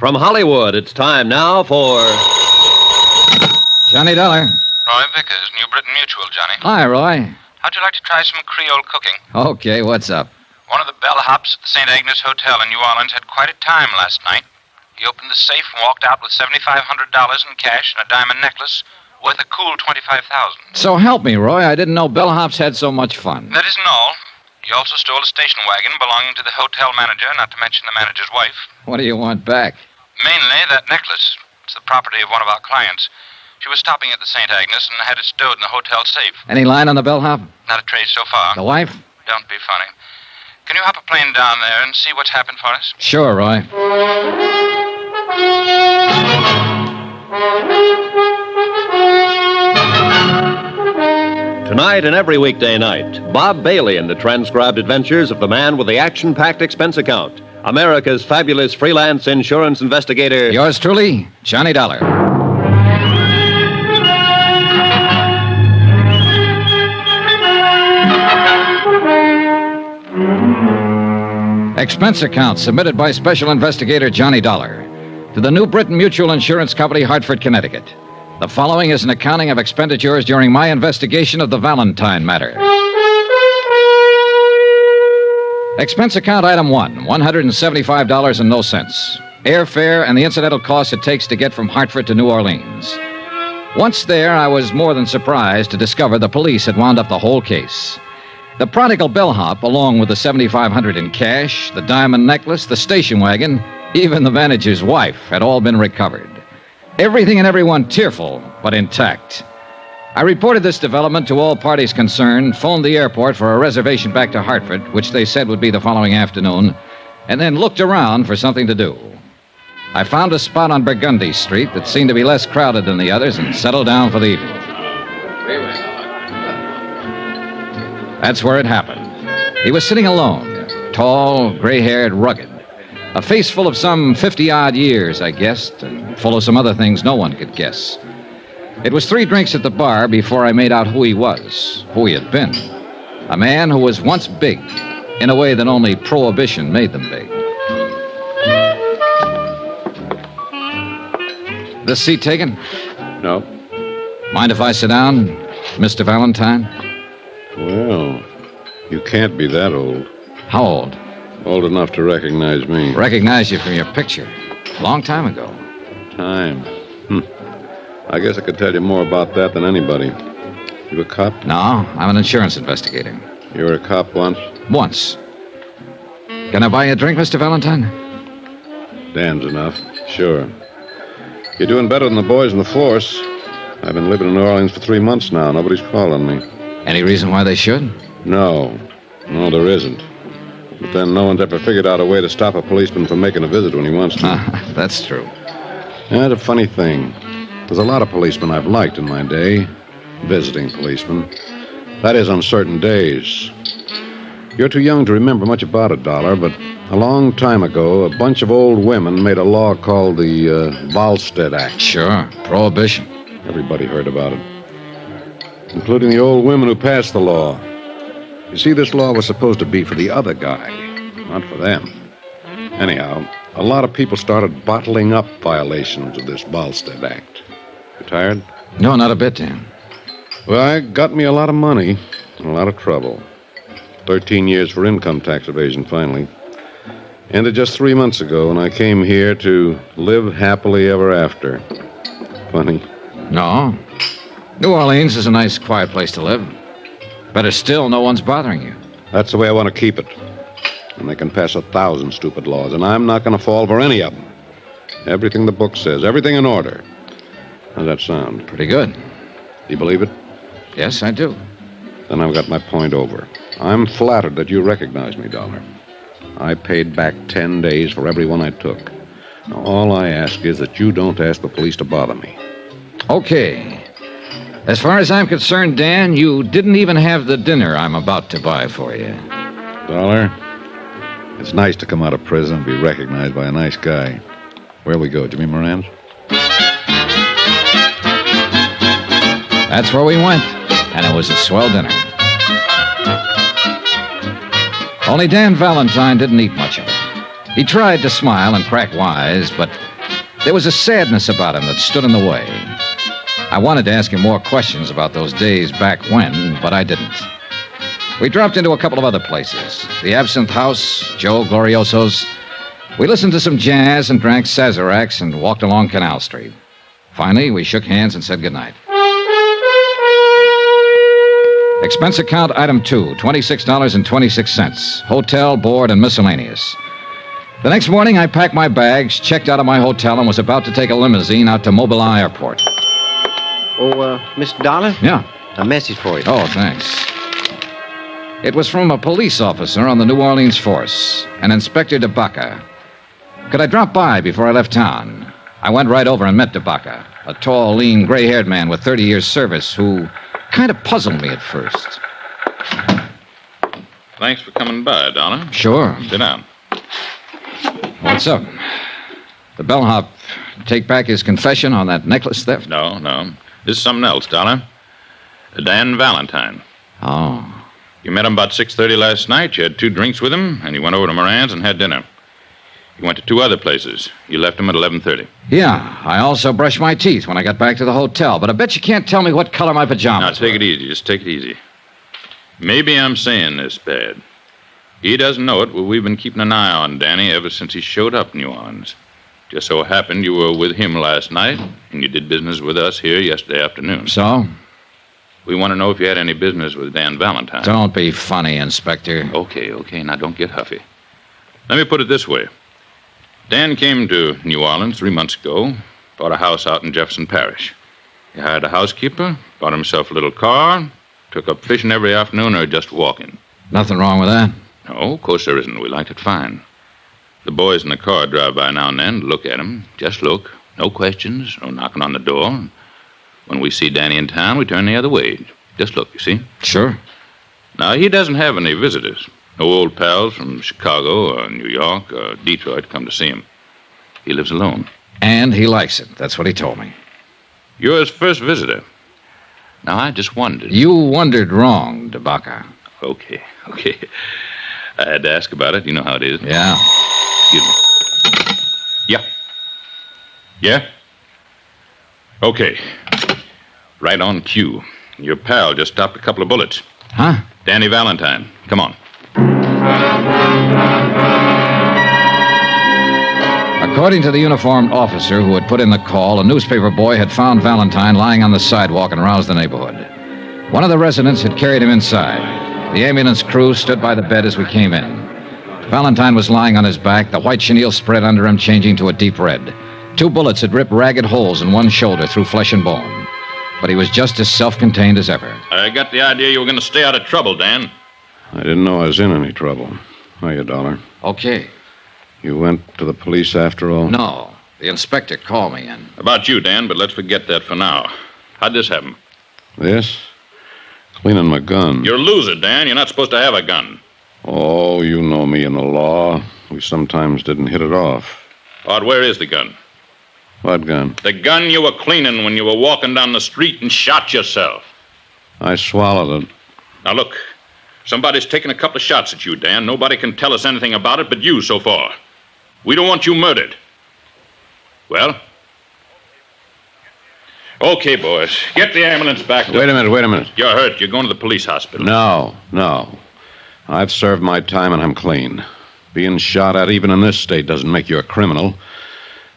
From Hollywood, it's time now for... Johnny Dollar. Roy Vickers, New Britain Mutual, Johnny. Hi, Roy. How'd you like to try some Creole cooking? Okay, what's up? One of the bellhops at the St. Agnes Hotel in New Orleans had quite a time last night. He opened the safe and walked out with $7,500 in cash and a diamond necklace worth a cool $25,000. So help me, Roy. I didn't know bellhops had so much fun. That isn't all. He also stole a station wagon belonging to the hotel manager, not to mention the manager's wife. What do you want back? Mainly that necklace. It's the property of one of our clients. She was stopping at the St. Agnes and had it stowed in the hotel safe. Any line on the bellhop? Not a trace so far. The wife? Don't be funny. Can you hop a plane down there and see what's happened for us? Sure, Roy. Tonight and every weekday night, Bob Bailey in the transcribed adventures of the man with the action-packed expense account, America's fabulous freelance insurance investigator. Yours truly, Johnny Dollar. Expense account submitted by Special Investigator Johnny Dollar to the New Britain Mutual Insurance Company, Hartford, Connecticut. The following is an accounting of expenditures during my investigation of the Valentine matter. Expense account item 1, $175 and no cents. Airfare and the incidental costs it takes to get from Hartford to New Orleans. Once there, I was more than surprised to discover the police had wound up the whole case. The prodigal bellhop, along with the $7,500 in cash, the diamond necklace, the station wagon, even the manager's wife, had all been recovered. Everything and everyone tearful, but intact. I reported this development to all parties concerned, phoned the airport for a reservation back to Hartford, which they said would be the following afternoon, and then looked around for something to do. I found a spot on Burgundy Street that seemed to be less crowded than the others and settled down for the evening. That's where it happened. He was sitting alone, tall, gray-haired, rugged. A face full of some 50-odd years, I guessed, and full of some other things no one could guess. It was 3 drinks at the bar before I made out who he was, who he had been. A man who was once big, in a way that only Prohibition made them big. This seat taken? No. Mind if I sit down, Mr. Valentine? Well, you can't be that old. How old? Old enough to recognize me. Recognize you from your picture. A long time ago. Time. I guess I could tell you more about that than anybody. You a cop? No, I'm an insurance investigator. You were a cop once? Once. Can I buy you a drink, Mr. Valentine? Dan's enough. Sure. You're doing better than the boys in the force. I've been living in New Orleans for 3 months now. Nobody's calling me. Any reason why they should? No, there isn't. But then no one's ever figured out a way to stop a policeman from making a visit when he wants to. That's true. That's a funny thing. There's a lot of policemen I've liked in my day. Visiting policemen. That is, on certain days. You're too young to remember much about it, Dollar, but a long time ago, a bunch of old women made a law called the Volstead Act. Sure. Prohibition. Everybody heard about it. Including the old women who passed the law. You see, this law was supposed to be for the other guy, not for them. Anyhow, a lot of people started bottling up violations of this Volstead Act. You tired? No, not a bit, Dan. Well, it got me a lot of money and a lot of trouble. 13 years for income tax evasion, finally. Ended just 3 months ago, and I came here to live happily ever after. Funny. No. New Orleans is a nice, quiet place to live. Better still, no one's bothering you. That's the way I want to keep it. And they can pass 1,000 stupid laws, and I'm not going to fall for any of them. Everything the book says, everything in order. How's that sound? Pretty good. You believe it? Yes, I do. Then I've got my point over. I'm flattered that you recognize me, Dollar. I paid back 10 days for every one I took. Now, all I ask is that you don't ask the police to bother me. Okay. As far as I'm concerned, Dan, you didn't even have the dinner I'm about to buy for you. Dollar, it's nice to come out of prison and be recognized by a nice guy. Where we go, Jimmy Moran's? That's where we went, and it was a swell dinner. Only Dan Valentine didn't eat much of it. He tried to smile and crack wise, but there was a sadness about him that stood in the way. I wanted to ask him more questions about those days back when, but I didn't. We dropped into a couple of other places. The Absinthe House, Joe Glorioso's. We listened to some jazz and drank Sazeracs and walked along Canal Street. Finally, we shook hands and said goodnight. Expense account item 2, $26.26. Hotel, board, and miscellaneous. The next morning, I packed my bags, checked out of my hotel, and was about to take a limousine out to Mobile Airport. Oh, Mr. Dollar? Yeah. A message for you. Oh, thanks. It was from a police officer on the New Orleans force, an Inspector DeBaca. Could I drop by before I left town? I went right over and met DeBaca, a tall, lean, gray-haired man with 30 years' service who kind of puzzled me at first. Thanks for coming by, Dollar. Sure. Sit down. What's up? The bellhop take back his confession on that necklace theft? No. This is something else, Dollar. Dan Valentine. Oh. You met him about 6:30 last night. You had 2 drinks with him, and you went over to Moran's and had dinner. You went to 2 other places. You left him at 11:30. Yeah, I also brushed my teeth when I got back to the hotel, but I bet you can't tell me what color my pajamas Now, take were. it easy. Just take it easy. Maybe I'm saying this bad. He doesn't know it, but we've been keeping an eye on Danny ever since he showed up in New Orleans. Just so happened you were with him last night, and you did business with us here yesterday afternoon. So? We want to know if you had any business with Dan Valentine. Don't be funny, Inspector. Okay. Now, don't get huffy. Let me put it this way. Dan came to New Orleans 3 months ago, bought a house out in Jefferson Parish. He hired a housekeeper, bought himself a little car, took up fishing every afternoon or just walking. Nothing wrong with that? No, of course there isn't. We liked it fine. The boys in the car drive by now and then to look at him. Just look. No questions, no knocking on the door. When we see Danny in town, we turn the other way. Just look, you see? Sure. Now, he doesn't have any visitors. No old pals from Chicago or New York or Detroit come to see him. He lives alone. And he likes it. That's what he told me. You're his first visitor. Now, I just wondered. You wondered wrong, DeBaca. Okay. I had to ask about it. You know how it is. Yeah. Excuse me. Yeah? Okay. Right on cue. Your pal just stopped a couple of bullets. Huh? Danny Valentine. Come on. According to the uniformed officer who had put in the call, a newspaper boy had found Valentine lying on the sidewalk and roused the neighborhood. One of the residents had carried him inside. The ambulance crew stood by the bed as we came in. Valentine was lying on his back, the white chenille spread under him changing to a deep red. 2 bullets had ripped ragged holes in one shoulder through flesh and bone. But he was just as self-contained as ever. I got the idea you were going to stay out of trouble, Dan. I didn't know I was in any trouble. Hiya, Dollar. Okay. You went to the police after all? No. The inspector called me in. About you, Dan, but let's forget that for now. How'd this happen? This? Cleaning my gun. You're a loser, Dan. You're not supposed to have a gun. Oh, you know me and the law. We sometimes didn't hit it off. Odd, where is the gun? What gun? The gun you were cleaning when you were walking down the street and shot yourself. I swallowed it. Now, look. Somebody's taken a couple of shots at you, Dan. Nobody can tell us anything about it but you so far. We don't want you murdered. Well? Okay, boys. Get the ambulance back. Wait a minute. You're hurt. You're going to the police hospital. No. I've served my time and I'm clean. Being shot at even in this state doesn't make you a criminal.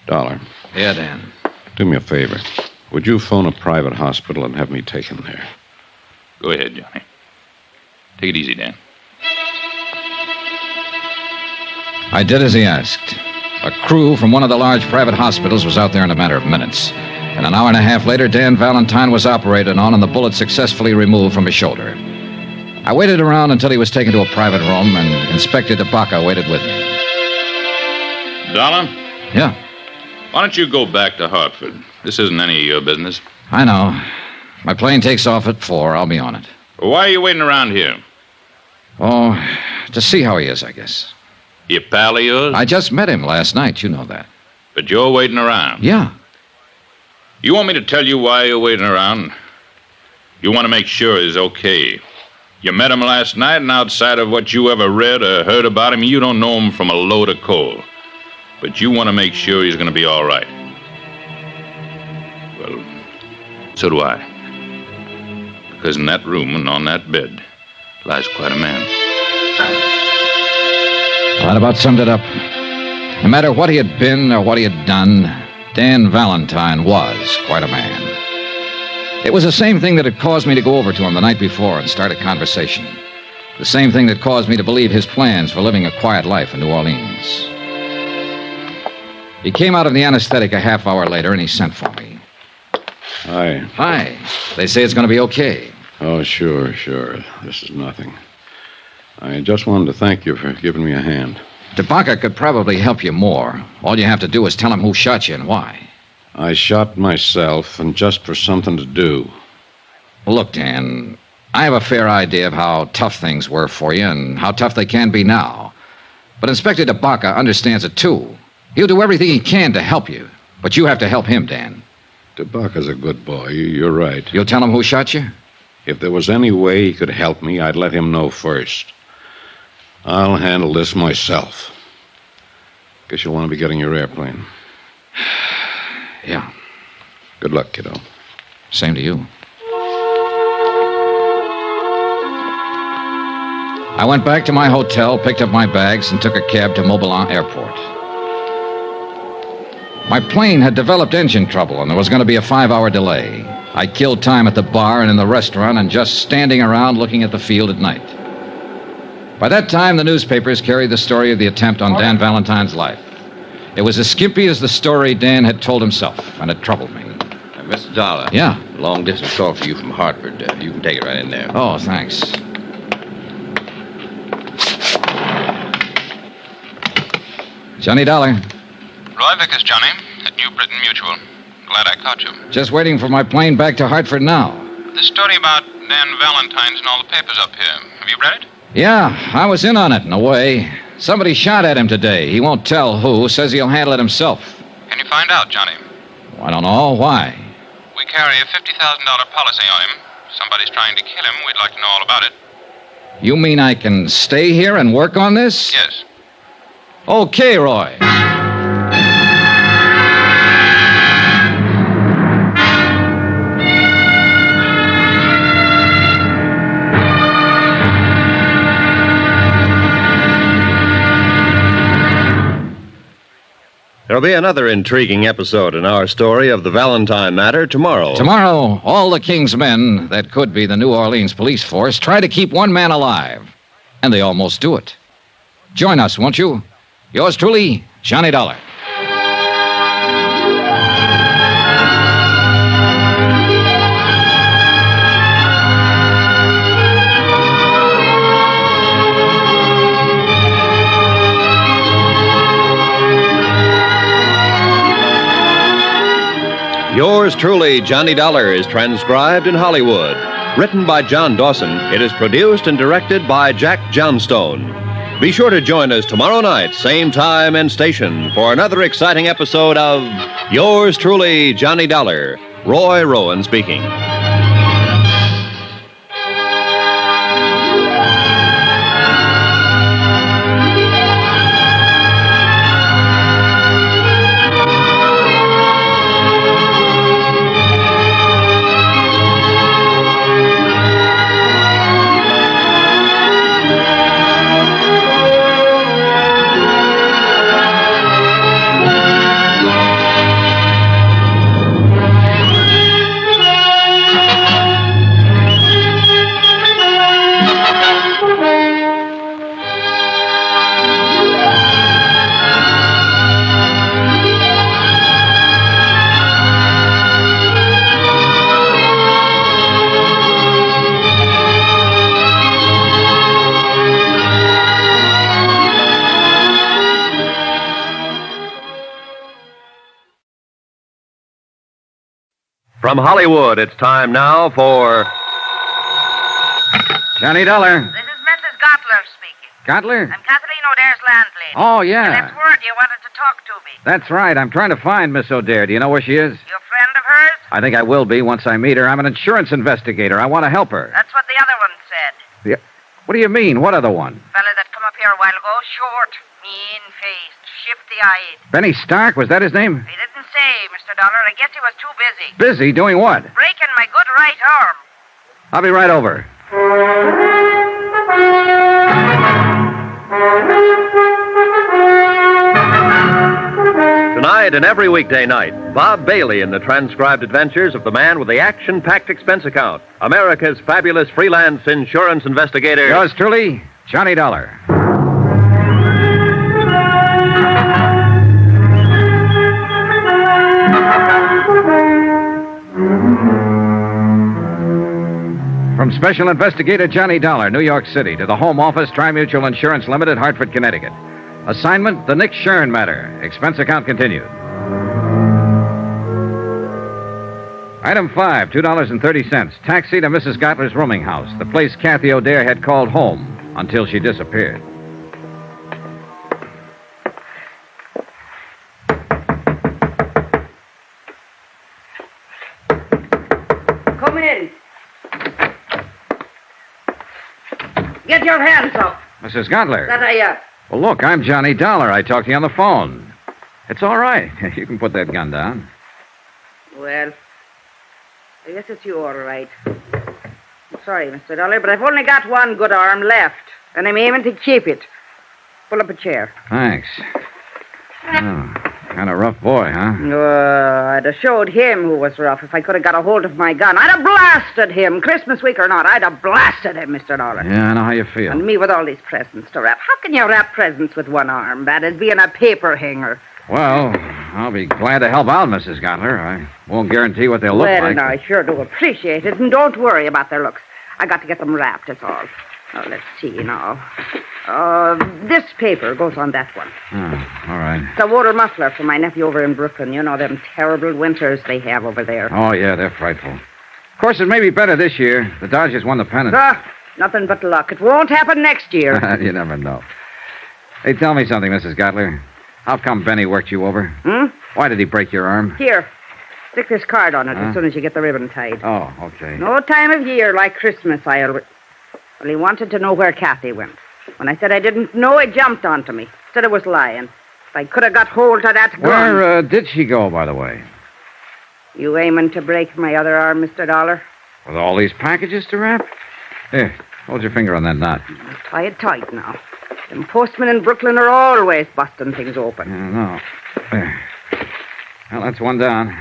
Dollar. Yeah, Dan. Do me a favor. Would you phone a private hospital and have me taken there? Go ahead, Johnny. Take it easy, Dan. I did as he asked. A crew from one of the large private hospitals was out there in a matter of minutes. And an hour and a half later, Dan Valentine was operated on and the bullet successfully removed from his shoulder. I waited around until he was taken to a private room, and Inspector DeBaca waited with me. Dollar, Yeah, why don't you go back to Hartford? This isn't any of your business. I know. My plane takes off at 4. I'll be on it. Why are you waiting around here? Oh, to see how he is, I guess. You pal of yours? I just met him last night. You know that. But you're waiting around. Yeah. You want me to tell you why you're waiting around? You want to make sure he's okay. You met him last night, and outside of what you ever read or heard about him, you don't know him from a load of coal. But you want to make sure he's going to be all right. Well, so do I. Because in that room and on that bed lies quite a man. Well, that about summed it up. No matter what he had been or what he had done, Dan Valentine was quite a man. It was the same thing that had caused me to go over to him the night before and start a conversation. The same thing that caused me to believe his plans for living a quiet life in New Orleans. He came out of the anesthetic a half hour later, and he sent for me. Hi. Hi. They say it's going to be okay. Oh, sure. This is nothing. I just wanted to thank you for giving me a hand. Tabaka could probably help you more. All you have to do is tell him who shot you and why. I shot myself, and just for something to do. Look, Dan, I have a fair idea of how tough things were for you and how tough they can be now. But Inspector Tabaka understands it, too. He'll do everything he can to help you. But you have to help him, Dan. Tabaka's a good boy. You're right. You'll tell him who shot you? If there was any way he could help me, I'd let him know first. I'll handle this myself. Guess you'll want to be getting your airplane. Yeah. Good luck, kiddo. Same to you. I went back to my hotel, picked up my bags, and took a cab to Mobilon Airport. My plane had developed engine trouble, and there was going to be a 5-hour delay. I killed time at the bar and in the restaurant and just standing around looking at the field at night. By that time, the newspapers carried the story of the attempt on Dan Valentine's life. It was as skimpy as the story Dan had told himself, and it troubled me. Mr. Dollar. Yeah? Long-distance call for you from Hartford. You can take it right in there. Oh, thanks. Johnny Dollar. Roy Vickers, Johnny, at New Britain Mutual. Glad I caught you. Just waiting for my plane back to Hartford now. This story about Dan Valentine's in all the papers up here. Have you read it? Yeah, I was in on it in a way. Somebody shot at him today. He won't tell who. Says he'll handle it himself. Can you find out, Johnny? I don't know. Why? We carry a $50,000 policy on him. If somebody's trying to kill him, we'd like to know all about it. You mean I can stay here and work on this? Yes. Okay, Roy. There'll be another intriguing episode in our story of the Valentine matter tomorrow. Tomorrow, all the King's men that could be the New Orleans police force try to keep one man alive. And they almost do it. Join us, won't you? Yours truly, Johnny Dollar. Yours truly, Johnny Dollar, is transcribed in Hollywood. Written by John Dawson, it is produced and directed by Jack Johnstone. Be sure to join us tomorrow night, same time and station, for another exciting episode of Yours truly, Johnny Dollar. Roy Rowan speaking. From Hollywood, it's time now for Johnny Dollar. This is Mrs. Gottler speaking. Gottler? I'm Kathleen O'Dare's landlady. Oh, You yeah. left word you wanted to talk to me. That's right. I'm trying to find Miss O'Dare. Do you know where she is? You a friend of hers? I think I will be once I meet her. I'm an insurance investigator. I want to help her. That's what the other one said. What do you mean? What other one? Fella that come up here a while ago, short, mean-faced, shifty-eyed. Benny Stark? Was that his name? He didn't say, Mr. Dollar. I guess he was too busy. Busy? Doing what? Breaking my good right arm. I'll be right over. Tonight and every weekday night, Bob Bailey in the transcribed adventures of the man with the action-packed expense account, America's fabulous freelance insurance investigator. Yours truly, Johnny Dollar. From Special Investigator Johnny Dollar, New York City, to the Home Office, Tri-Mutual Insurance Limited, Hartford, Connecticut. Assignment, the Nick Shern matter. Expense account continued. Item 5, $2.30. Taxi to Mrs. Gottler's rooming house, the place Kathy O'Dare had called home until she disappeared. Come in. Get your hands up. Mrs. Gottler. That I, Well, look, I'm Johnny Dollar. I talked to you on the phone. It's all right. You can put that gun down. Well, I guess it's you all right. I'm sorry, Mr. Dollar, but I've only got one good arm left, and I'm aiming to keep it. Pull up a chair. Thanks. Oh, kind of rough boy, huh? I'd have showed him who was rough if I could have got a hold of my gun. I'd have blasted him, Christmas week or not. I'd have blasted him, Mr. Dollar. Yeah, I know how you feel. And me with all these presents to wrap. How can you wrap presents with one arm? That'd be in a paper hanger. Well, I'll be glad to help out, Mrs. Gottler. I won't guarantee what they'll look Well, like. now, I sure do appreciate it, and don't worry about their looks. I got to get them wrapped, that's all. Now, let's see now. This paper goes on that one. Oh, all right. It's a water muffler for my nephew over in Brooklyn. You know, them terrible winters they have over there. Oh, yeah, they're frightful. Of course, it may be better this year. The Dodgers won the pennant. Nothing but luck. It won't happen next year. You never know. Hey, tell me something, Mrs. Gottler. How come Benny worked you over? Why did he break your arm? Here. Stick this card on it as soon as you get the ribbon tied. Oh, okay. No time of year like Christmas, Well, he wanted to know where Kathy went. When I said I didn't know, he jumped onto me. Said I was lying. If I could have got hold of that gun. Where did she go, by the way? You aiming to break my other arm, Mr. Dollar? With all these packages to wrap? Here, hold your finger on that knot. Tie it tight now. Them postmen in Brooklyn are always busting things open. I know. There. Well, that's one down.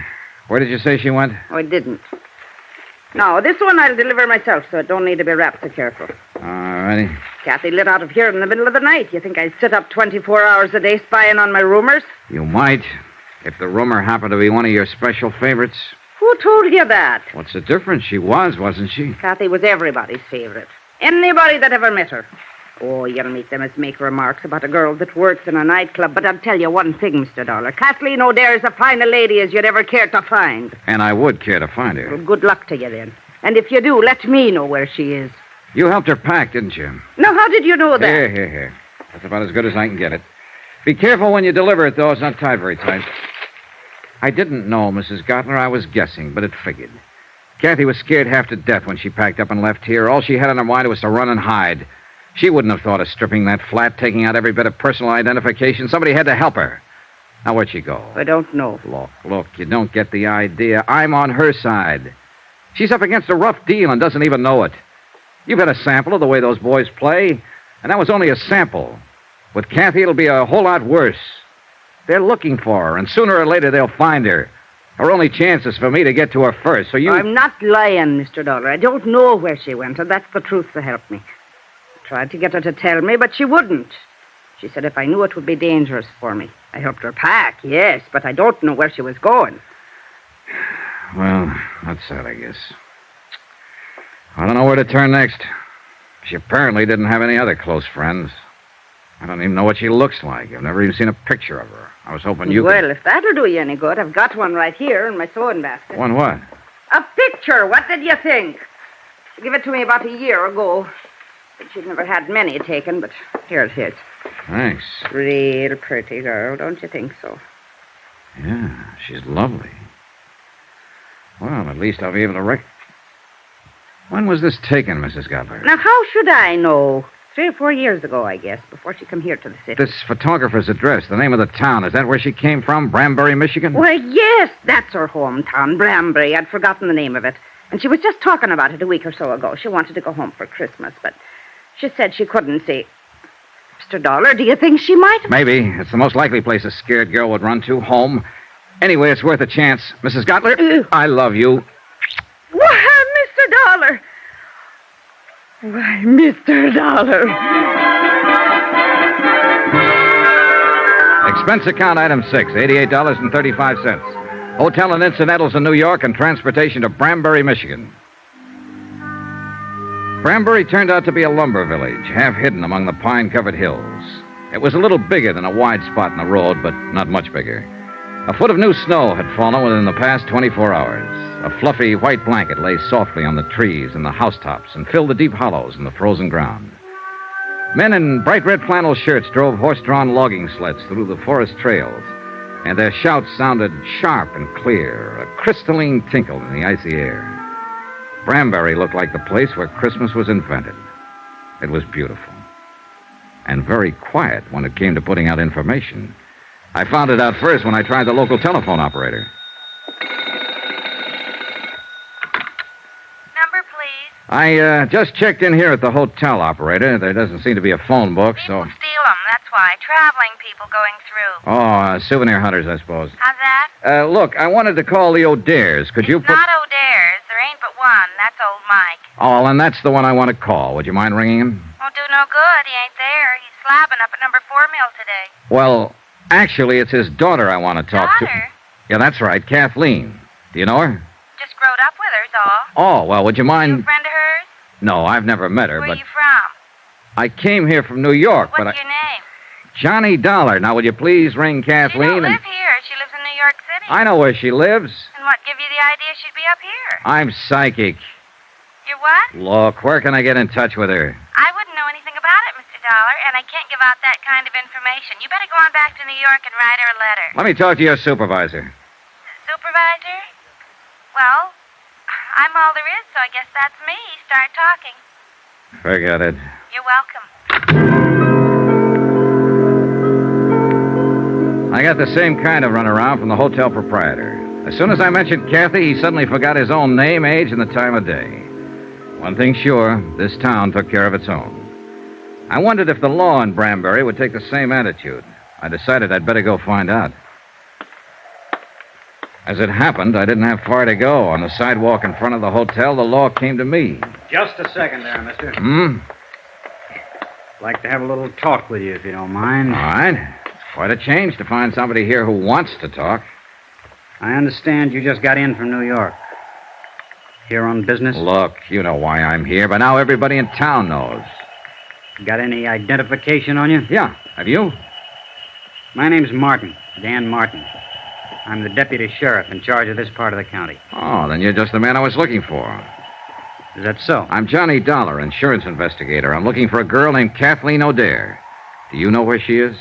Where did you say she went? Oh, I didn't. No, this one I'll deliver myself, so it don't need to be wrapped so careful. All righty. Kathy lit out of here in the middle of the night. You think I'd sit up 24 hours a day spying on my roomers? You might, if the roomer happened to be one of your special favorites. Who told you that? What's the difference? She was, wasn't she? Kathy was everybody's favorite. Anybody that ever met her. Oh, you'll meet them as make remarks about a girl that works in a nightclub. But I'll tell you one thing, Mr. Dollar. Kathleen O'Dare's as fine a lady as you'd ever care to find. And I would care to find her. Well, good luck to you, then. And if you do, let me know where she is. You helped her pack, didn't you? Now, how did you know that? Here. That's about as good as I can get it. Be careful when you deliver it, though. It's not tied very tight. I didn't know, Mrs. Gottler. I was guessing, but it figured. Kathy was scared half to death when she packed up and left here. All she had on her mind was to run and hide. She wouldn't have thought of stripping that flat, taking out every bit of personal identification. Somebody had to help her. Now, where'd she go? I don't know. Look, you don't get the idea. I'm on her side. She's up against a rough deal and doesn't even know it. You've had a sample of the way those boys play, and that was only a sample. With Kathy, it'll be a whole lot worse. They're looking for her, and sooner or later they'll find her. Her only chance is for me to get to her first, so you... I'm not lying, Mr. Dollar. I don't know where she went, and that's the truth to help me. I tried to get her to tell me, but she wouldn't. She said if I knew it would be dangerous for me. I helped her pack, yes, but I don't know where she was going. Well, that's sad, I guess. I don't know where to turn next. She apparently didn't have any other close friends. I don't even know what she looks like. I've never even seen a picture of her. I was hoping you Well, if that'll do you any good, I've got one right here in my sewing basket. One what? A picture. What did you think? She gave it to me about a year ago. Said she'd never had many taken, but here it is. Thanks. Real pretty girl, don't you think so? Yeah, she's lovely. Well, at least I'll be able to When was this taken, Mrs. Gutler? Now, how should I know? 3 or 4 years ago, I guess, before she come here to the city. This photographer's address, the name of the town, is that where she came from? Branbury, Michigan? Why, yes, that's her hometown, Branbury. I'd forgotten the name of it. And she was just talking about it a week or so ago. She wanted to go home for Christmas, but she said she couldn't see. Mr. Dollar, do you think she might? Maybe. It's the most likely place a scared girl would run to, home. Anyway, it's worth a chance. Mrs. Gutler, I love you. Why, Mr. Dollar. Why, Mr. Dollar. Expense account item 6, $88.35. Hotel and incidentals in New York and transportation to Branbury, Michigan. Branbury turned out to be a lumber village, half hidden among the pine-covered hills. It was a little bigger than a wide spot in the road, but not much bigger. A foot of new snow had fallen within the past 24 hours. A fluffy white blanket lay softly on the trees and the housetops and filled the deep hollows in the frozen ground. Men in bright red flannel shirts drove horse-drawn logging sleds through the forest trails, and their shouts sounded sharp and clear, a crystalline tinkle in the icy air. Branbury looked like the place where Christmas was invented. It was beautiful, and very quiet when it came to putting out information. I found it out first when I tried the local telephone operator. Number, please. I just checked in here at the hotel, operator. There doesn't seem to be a phone book, People so... steal them, that's why. Traveling people going through. Oh, souvenir hunters, I suppose. How's that? Look, I wanted to call the O'Dares. Could you It's put... not O'Dare's. There ain't but one. That's old Mike. Oh, and that's the one I want to call. Would you mind ringing him? Won't do no good. He ain't there. He's slabbing up at number 4 mill today. Well, actually, it's his daughter I want to talk to. Daughter? Yeah, that's right, Kathleen. Do you know her? Just growed up with her's all. Oh, well, would you You a mind... friend of hers? No, I've never met her, Where but you from? I came here from New York, What's but your name? Johnny Dollar. Now, will you please ring She don't Kathleen live here. She lives in New York City. I know where she lives. And what give you the idea she'd be up here? I'm psychic. You what? Look, where can I get in touch with her? I wouldn't know anything about it, Mr. Dollar, and I can't give out that kind of information. You better go on back to New York and write her a letter. Let me talk to your supervisor. Supervisor? Well, I'm all there is, so I guess that's me. Start talking. Forget it. You're welcome. I got the same kind of runaround from the hotel proprietor. As soon as I mentioned Kathy, he suddenly forgot his own name, age, and the time of day. One thing sure, this town took care of its own. I wondered if the law in Branbury would take the same attitude. I decided I'd better go find out. As it happened, I didn't have far to go. On the sidewalk in front of the hotel, the law came to me. Just a second there, mister. Hmm? Like to have a little talk with you, if you don't mind. All right. It's quite a change to find somebody here who wants to talk. I understand you just got in from New York. Here on business? Look, you know why I'm here, but now everybody in town knows. Got any identification on you? Yeah. Have you? My name's Martin, Dan Martin. I'm the deputy sheriff in charge of this part of the county. Oh, then you're just the man I was looking for. Is that so? I'm Johnny Dollar, insurance investigator. I'm looking for a girl named Kathleen O'Dare. Do you know where she is?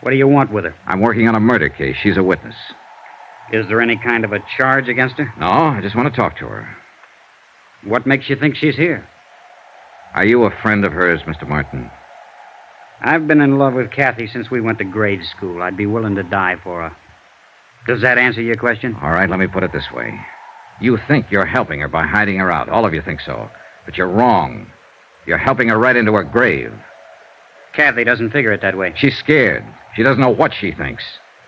What do you want with her? I'm working on a murder case. She's a witness. Is there any kind of a charge against her? No, I just want to talk to her. What makes you think she's here? Are you a friend of hers, Mr. Martin? I've been in love with Kathy since we went to grade school. I'd be willing to die for her. Does that answer your question? All right, let me put it this way. You think you're helping her by hiding her out. All of you think so. But you're wrong. You're helping her right into her grave. Kathy doesn't figure it that way. She's scared. She doesn't know what she thinks.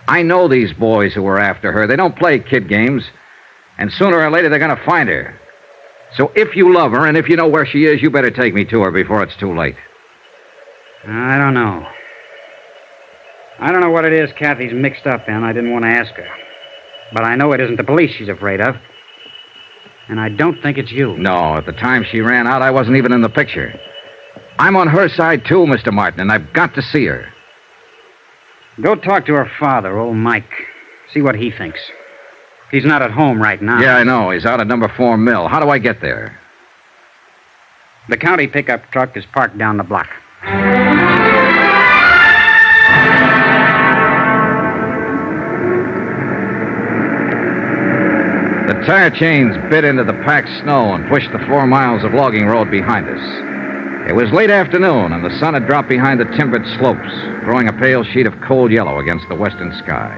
I know these boys who are after her. They don't play kid games. And sooner or later, they're going to find her. So if you love her and if you know where she is, you better take me to her before it's too late. I don't know. I don't know what it is Kathy's mixed up in. I didn't want to ask her. But I know it isn't the police she's afraid of. And I don't think it's you. No, at the time she ran out, I wasn't even in the picture. I'm on her side, too, Mr. Martin, and I've got to see her. Go talk to her father, old Mike. See what he thinks. He's not at home right now. Yeah, I know. He's out at number 4 mill. How do I get there? The county pickup truck is parked down the block. The tire chains bit into the packed snow and pushed the 4 miles of logging road behind us. It was late afternoon, and the sun had dropped behind the timbered slopes, throwing a pale sheet of cold yellow against the western sky.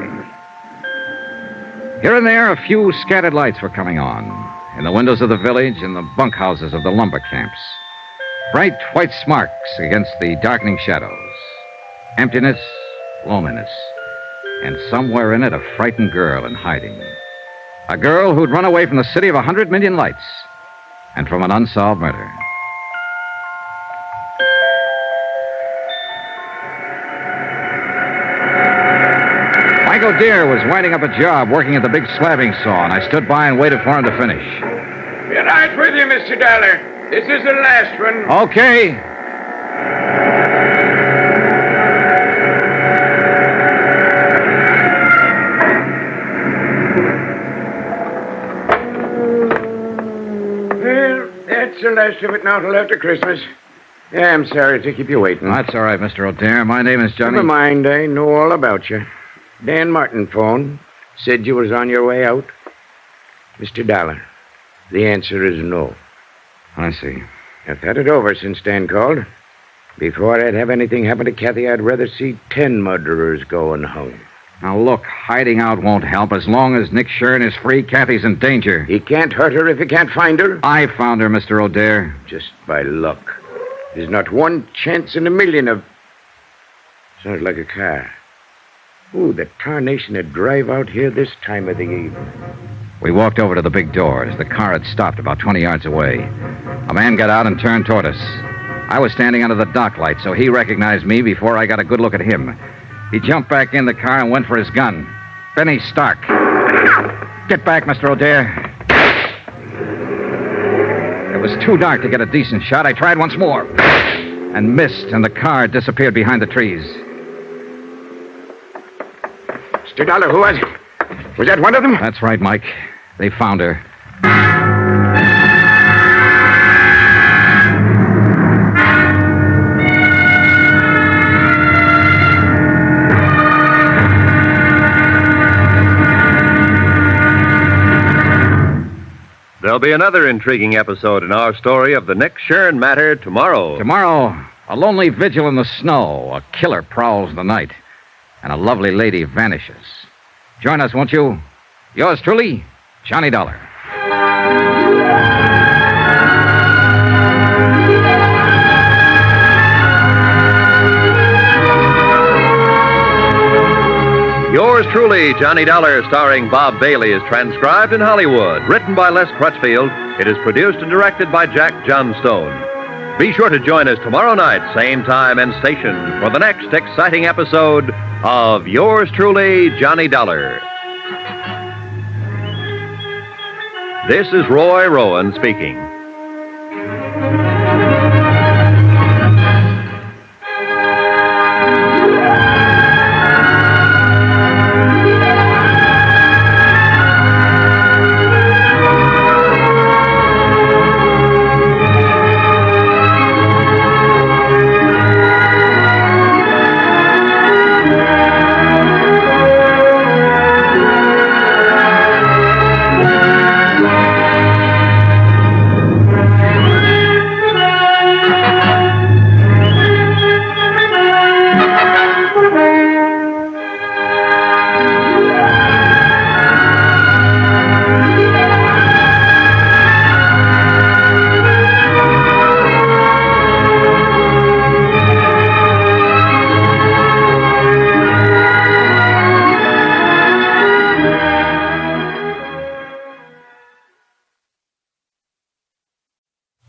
Here and there, a few scattered lights were coming on, in the windows of the village and the bunkhouses of the lumber camps. Bright white sparks against the darkening shadows. Emptiness, loneliness, and somewhere in it a frightened girl in hiding. A girl who'd run away from the city of 100 million lights and from an unsolved murder. Mike O'Dear was winding up a job working at the big slabbing saw, and I stood by and waited for him to finish. Be right with you, Mr. Dollar. This is the last one. Okay. Well, that's the last of it now till after Christmas. Yeah, I'm sorry to keep you waiting. That's all right, Mr. O'Dear. My name is Johnny. Never mind, I know all about you. Dan Martin phoned. Said you was on your way out. Mr. Dollar, the answer is no. I see. I've had it over since Dan called. Before I'd have anything happen to Kathy, I'd rather see 10 murderers going home. Now, look, hiding out won't help. As long as Nick Shern is free, Kathy's in danger. He can't hurt her if he can't find her. I found her, Mr. O'Dear. Just by luck. There's not one chance in a million of... Sounds like a car. Ooh, the tarnation would drive out here this time of the evening. We walked over to the big doors. The car had stopped about 20 yards away. A man got out and turned toward us. I was standing under the dock light, so he recognized me before I got a good look at him. He jumped back in the car and went for his gun. Benny Stark. Get back, Mr. O'Dear. It was too dark to get a decent shot. I tried once more and missed, and the car disappeared behind the trees. Mr. Dollar, who was it? Was that one of them? That's right, Mike. They found her. There'll be another intriguing episode in our story of the Nick Shern matter tomorrow. Tomorrow, a lonely vigil in the snow, a killer prowls the night, and a lovely lady vanishes. Join us, won't you? Yours truly, Johnny Dollar. Yours truly, Johnny Dollar, starring Bob Bailey, is transcribed in Hollywood. Written by Les Crutchfield, it is produced and directed by Jack Johnstone. Be sure to join us tomorrow night, same time and station, for the next exciting episode of Yours truly, Johnny Dollar. This is Roy Rowan speaking.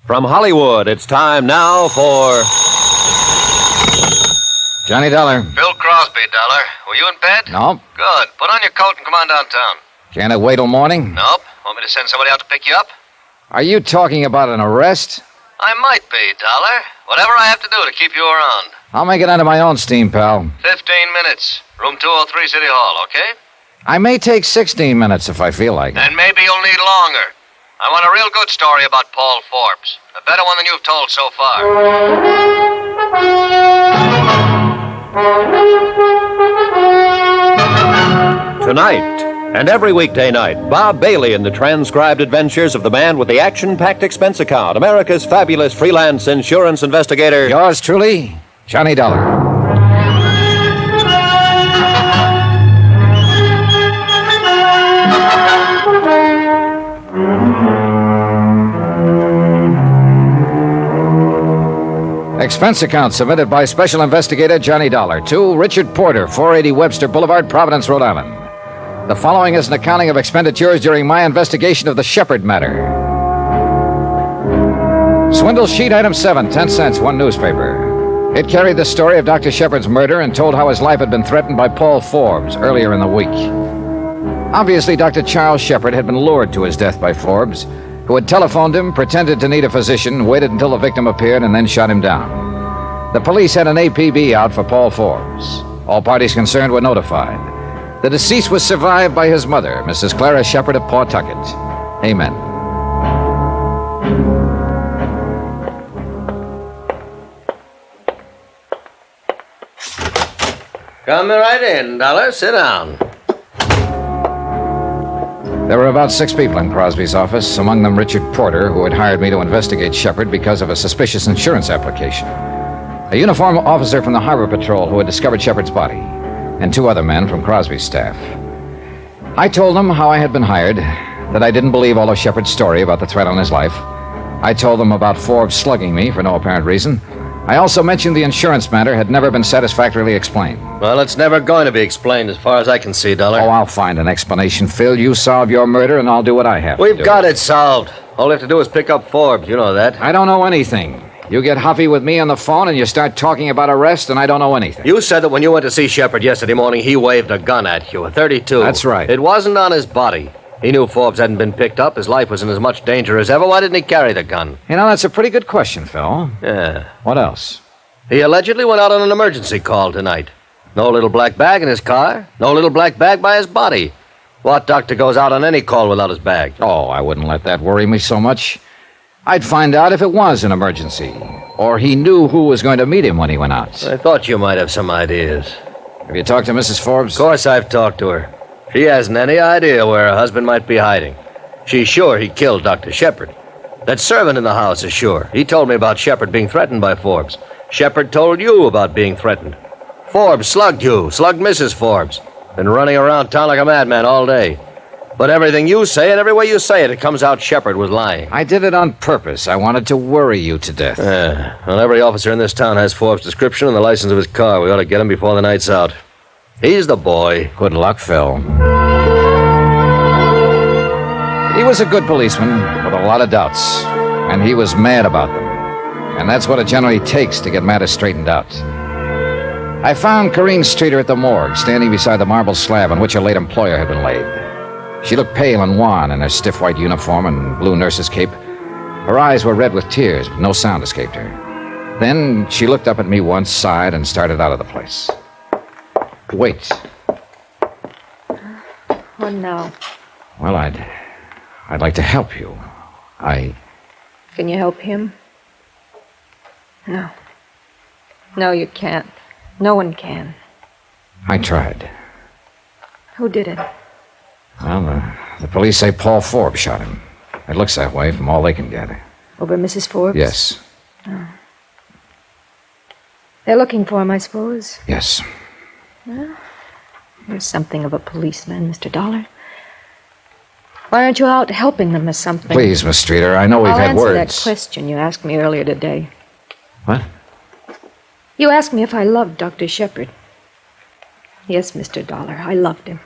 From Hollywood, it's time now for... Johnny Dollar. Bill Crosby, Dollar. Were you in bed? Nope. Good. Put on your coat and come on downtown. Can't it wait till morning? Nope. Want me to send somebody out to pick you up? Are you talking about an arrest? I might be, Dollar. Whatever I have to do to keep you around. I'll make it under my own steam, pal. 15 minutes. Room 203, City Hall, okay? I may take 16 minutes if I feel like it. And maybe you'll need longer. I want a real good story about Paul Forbes. A better one than you've told so far. Tonight, And every weekday night, Bob Bailey in the transcribed adventures of the man with the action-packed expense account, America's fabulous freelance insurance investigator. Yours truly, Johnny Dollar. Expense account submitted by Special Investigator Johnny Dollar to Richard Porter, 480 Webster Boulevard, Providence, Rhode Island. The following is an accounting of expenditures during my investigation of the Shepard matter. Swindle sheet item 7, 10 cents, one newspaper. It carried the story of Dr. Shepard's murder and told how his life had been threatened by Paul Forbes earlier in the week. Obviously, Dr. Charles Shepard had been lured to his death by Forbes, who had telephoned him, pretended to need a physician, waited until the victim appeared, and then shot him down. The police had an APB out for Paul Forbes. All parties concerned were notified. The deceased was survived by his mother, Mrs. Clara Shepard of Pawtucket. Amen. Come right in, Dollar. Sit down. There were about 6 people in Crosby's office, among them Richard Porter, who had hired me to investigate Shepard because of a suspicious insurance application, a uniformed officer from the Harbor Patrol who had discovered Shepard's body, and 2 other men from Crosby's staff. I told them how I had been hired, that I didn't believe all of Shepard's story about the threat on his life. I told them about Forbes slugging me for no apparent reason. I also mentioned the insurance matter had never been satisfactorily explained. Well, it's never going to be explained as far as I can see, Dollar. Oh, I'll find an explanation, Phil. You solve your murder, and I'll do what I have to do. We've got it solved. All we have to do is pick up Forbes. You know that. I don't know anything. You get huffy with me on the phone, and you start talking about arrest, and I don't know anything. You said that when you went to see Shepard yesterday morning, he waved a gun at you, a .32. That's right. It wasn't on his body. He knew Forbes hadn't been picked up. His life was in as much danger as ever. Why didn't he carry the gun? You know, that's a pretty good question, Phil. Yeah. What else? He allegedly went out on an emergency call tonight. No little black bag in his car. No little black bag by his body. What doctor goes out on any call without his bag? Oh, I wouldn't let that worry me so much. I'd find out if it was an emergency, or he knew who was going to meet him when he went out. I thought you might have some ideas. Have you talked to Mrs. Forbes? Of course I've talked to her. She hasn't any idea where her husband might be hiding. She's sure he killed Dr. Shepard. That servant in the house is sure. He told me about Shepard being threatened by Forbes. Shepard told you about being threatened. Forbes slugged you, slugged Mrs. Forbes. Been running around town like a madman all day. But everything you say and every way you say it comes out Shepard was lying. I did it on purpose. I wanted to worry you to death. Well, every officer in this town has Forbes' description and the license of his car. We ought to get him before the night's out. He's the boy. Good luck, Phil. He was a good policeman with a lot of doubts, and he was mad about them. And that's what it generally takes to get matters straightened out. I found Corrine Streeter at the morgue, standing beside the marble slab on which her late employer had been laid. She looked pale and wan in her stiff white uniform and blue nurse's cape. Her eyes were red with tears, but no sound escaped her. Then she looked up at me once, sighed, and started out of the place. Wait. What now? Well, I'd like to help you. Can you help him? No. No, you can't. No one can. I tried. Who did it? Well, the police say Paul Forbes shot him. It looks that way from all they can gather. Over Mrs. Forbes? Yes. Oh. They're looking for him, I suppose. Yes. Well, you're something of a policeman, Mr. Dollar. Why aren't you out helping them or something? Please, Miss Streeter, I know we've had words. I'll answer that question you asked me earlier today. What? You asked me if I loved Dr. Shepard. Yes, Mr. Dollar, I loved him.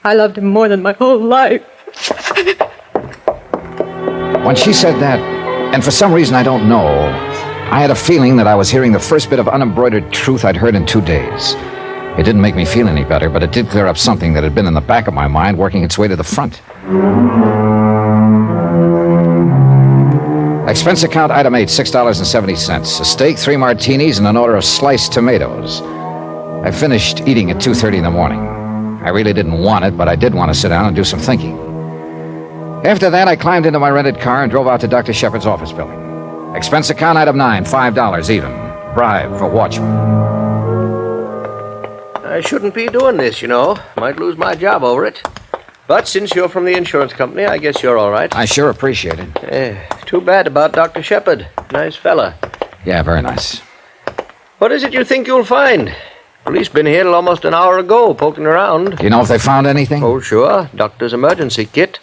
I loved him more than my whole life. When she said that, and for some reason I don't know, I had a feeling that I was hearing the first bit of unembroidered truth I'd heard in 2 days. It didn't make me feel any better, but it did clear up something that had been in the back of my mind, working its way to the front. Expense account item 8, $6.70. A steak, 3 martinis, and an order of sliced tomatoes. I finished eating at 2:30 in the morning. I really didn't want it, but I did want to sit down and do some thinking. After that, I climbed into my rented car and drove out to Dr. Shepard's office building. Expense account item 9, $5 even. Bribe for watchman. I shouldn't be doing this, you know. Might lose my job over it. But since you're from the insurance company, I guess you're all right. I sure appreciate it. Too bad about Dr. Shepard. Nice fella. Yeah, very nice. What is it you think you'll find? Police been here till almost an hour ago, poking around. Do you know if they found anything? Oh, sure. Doctor's emergency kit.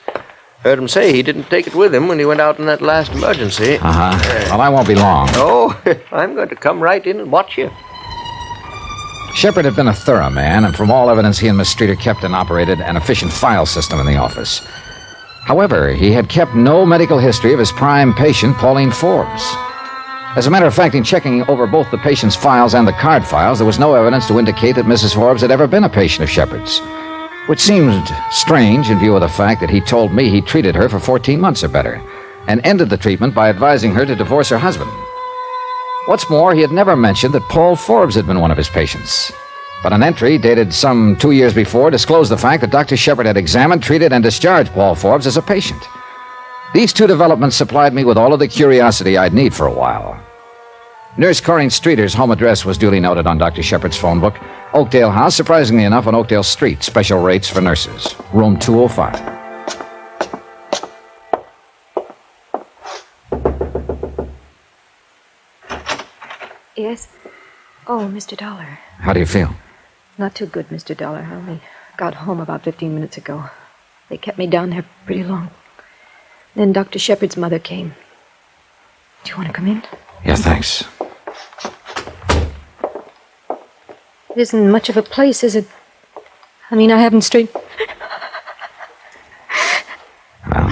Heard him say he didn't take it with him when he went out in that last emergency. Well, I won't be long. Oh, I'm going to come right in and watch you. Shepard had been a thorough man, and from all evidence, he and Miss Streeter kept and operated an efficient file system in the office. However, he had kept no medical history of his prime patient, Pauline Forbes. As a matter of fact, in checking over both the patient's files and the card files, there was no evidence to indicate that Mrs. Forbes had ever been a patient of Shepard's, which seemed strange in view of the fact that he told me he treated her for 14 months or better and ended the treatment by advising her to divorce her husband. What's more, he had never mentioned that Paul Forbes had been one of his patients. But an entry dated some 2 years before disclosed the fact that Dr. Shepard had examined, treated, and discharged Paul Forbes as a patient. These two developments supplied me with all of the curiosity I'd need for a while. Nurse Corinne Streeter's home address was duly noted on Dr. Shepard's phone book. Oakdale House, surprisingly enough, on Oakdale Street. Special rates for nurses. Room 205. Yes? Oh, Mr. Dollar. How do you feel? Not too good, Mr. Dollar. I only got home about 15 minutes ago. They kept me down there pretty long. Then Dr. Shepard's mother came. Do you want to come in? Yeah, thanks. It isn't much of a place, is it? I mean, I haven't straight... Well,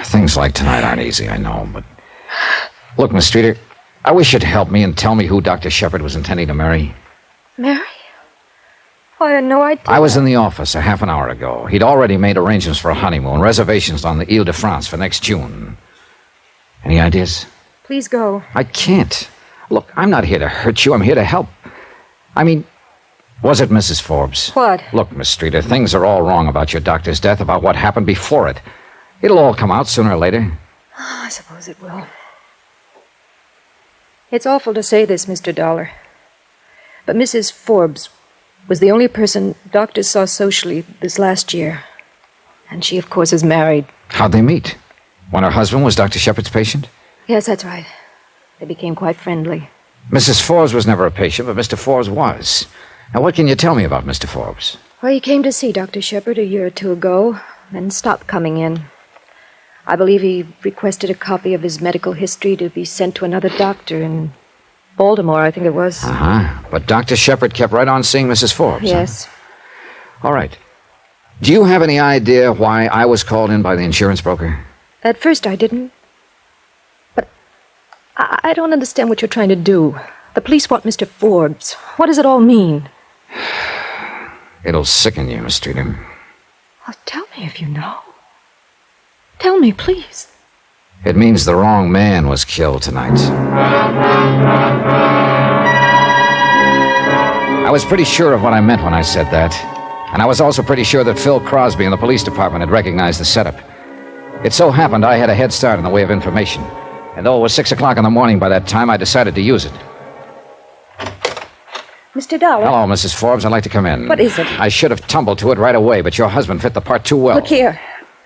things like tonight aren't easy, I know, but... Look, Miss Streeter, I wish you'd help me and tell me who Dr. Shepard was intending to marry. Mary? Oh, I had no idea. I was in the office a half an hour ago. He'd already made arrangements for a honeymoon, reservations on the Ile-de-France for next June. Any ideas? Please go. I can't. Look, I'm not here to hurt you. I'm here to help. I mean, was it Mrs. Forbes? What? Look, Miss Streeter, things are all wrong about your doctor's death, about what happened before it. It'll all come out sooner or later. Oh, I suppose it will. It's awful to say this, Mr. Dollar, but Mrs. Forbes was the only person doctors saw socially this last year. And she, of course, is married. How'd they meet? When her husband was Dr. Shepard's patient? Yes, that's right. They became quite friendly. Mrs. Forbes was never a patient, but Mr. Forbes was. Now, what can you tell me about Mr. Forbes? Well, he came to see Dr. Shepard a year or two ago, then stopped coming in. I believe he requested a copy of his medical history to be sent to another doctor in Baltimore, I think it was. But Dr. Shepard kept right on seeing Mrs. Forbes. Yes. Huh? All right. Do you have any idea why I was called in by the insurance broker? At first I didn't. But I don't understand what you're trying to do. The police want Mr. Forbes. What does it all mean? It'll sicken you, Miss Streeter. Well, tell me if you know. Tell me, please. It means the wrong man was killed tonight. I was pretty sure of what I meant when I said that. And I was also pretty sure that Phil Crosby and the police department had recognized the setup. It so happened I had a head start in the way of information. And though it was 6 o'clock in the morning by that time, I decided to use it. Mr. Dollar? Hello, Mrs. Forbes. I'd like to come in. What is it? I should have tumbled to it right away, but your husband fit the part too well. Look here.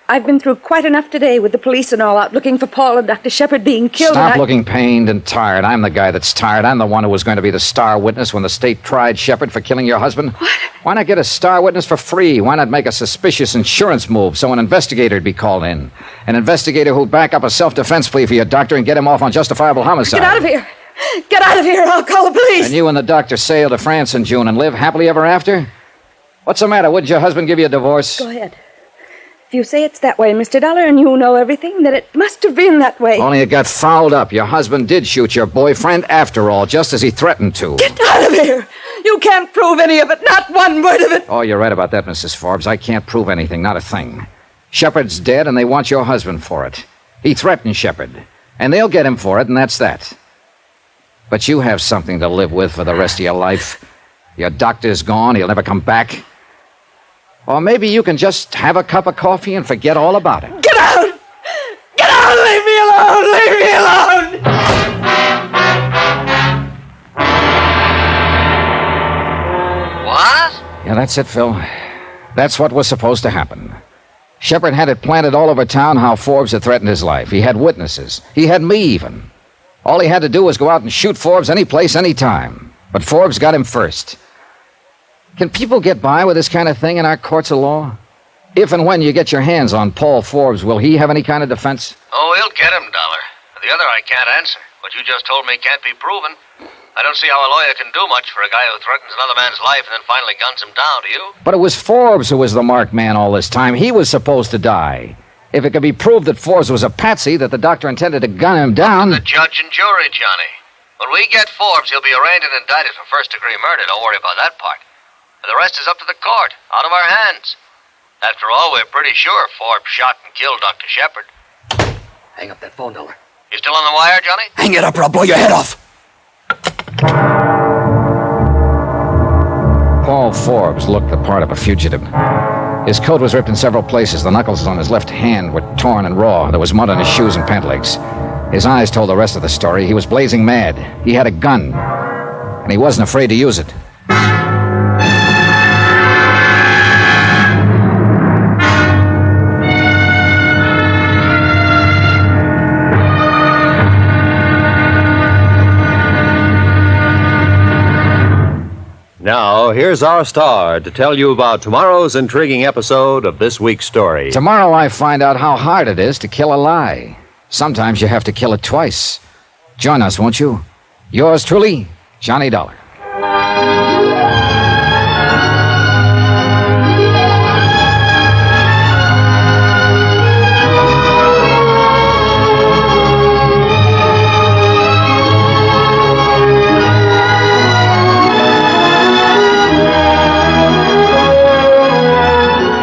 I've been through quite enough today with the police and all out looking for Paul and Dr. Shepard being killed. Stop looking pained and tired. I'm the guy that's tired. I'm the one who was going to be the star witness when the state tried Shepard for killing your husband. What? Why not get a star witness for free? Why not make a suspicious insurance move so an investigator would be called in? An investigator who'd back up a self-defense plea for your doctor and get him off on justifiable homicide. Get out of here! Get out of here! I'll call the police! And you and the doctor sail to France in June and live happily ever after? What's the matter? Wouldn't your husband give you a divorce? Go ahead. If you say it's that way, Mr. Dollar, and you know everything, then it must have been that way. Only it got fouled up. Your husband did shoot your boyfriend after all, just as he threatened to. Get out of here! You can't prove any of it, not one word of it. Oh, you're right about that, Mrs. Forbes. I can't prove anything, not a thing. Shepard's dead, and they want your husband for it. He threatened Shepard, and they'll get him for it, and that's that. But you have something to live with for the rest of your life. Your doctor's gone. He'll never come back. Or maybe you can just have a cup of coffee and forget all about it. Get out! Get out! Leave me alone! Leave me alone! What? Yeah, that's it, Phil. That's what was supposed to happen. Shepard had it planted all over town how Forbes had threatened his life. He had witnesses. He had me, even. All he had to do was go out and shoot Forbes any place, any time. But Forbes got him first. Can people get by with this kind of thing in our courts of law? If and when you get your hands on Paul Forbes, will he have any kind of defense? Oh, he'll get him, Dollar. The other I can't answer. What you just told me can't be proven. I don't see how a lawyer can do much for a guy who threatens another man's life and then finally guns him down, do you? But it was Forbes who was the marked man all this time. He was supposed to die. If it could be proved that Forbes was a patsy, that the doctor intended to gun him down... The judge and jury, Johnny. When we get Forbes, he'll be arraigned and indicted for first-degree murder. Don't worry about that part. And the rest is up to the court, out of our hands. After all, we're pretty sure Forbes shot and killed Dr. Shepard. Hang up that phone, Dollar. You still on the wire, Johnny? Hang it up or I'll blow your head off. Paul Forbes looked the part of a fugitive. His coat was ripped in several places. The knuckles on his left hand were torn and raw. There was mud on his shoes and pant legs. His eyes told the rest of the story. He was blazing mad. He had a gun, and he wasn't afraid to use it. Now, here's our star to tell you about tomorrow's intriguing episode of this week's story. Tomorrow I find out how hard it is to kill a lie. Sometimes you have to kill it twice. Join us, won't you? Yours truly, Johnny Dollar.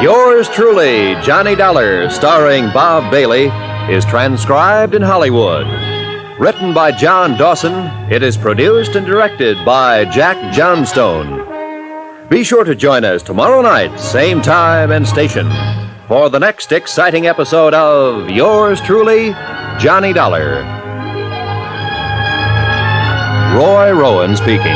Yours truly, Johnny Dollar, starring Bob Bailey, is transcribed in Hollywood. Written by John Dawson, it is produced and directed by Jack Johnstone. Be sure to join us tomorrow night, same time and station, for the next exciting episode of Yours truly, Johnny Dollar. Roy Rowan speaking.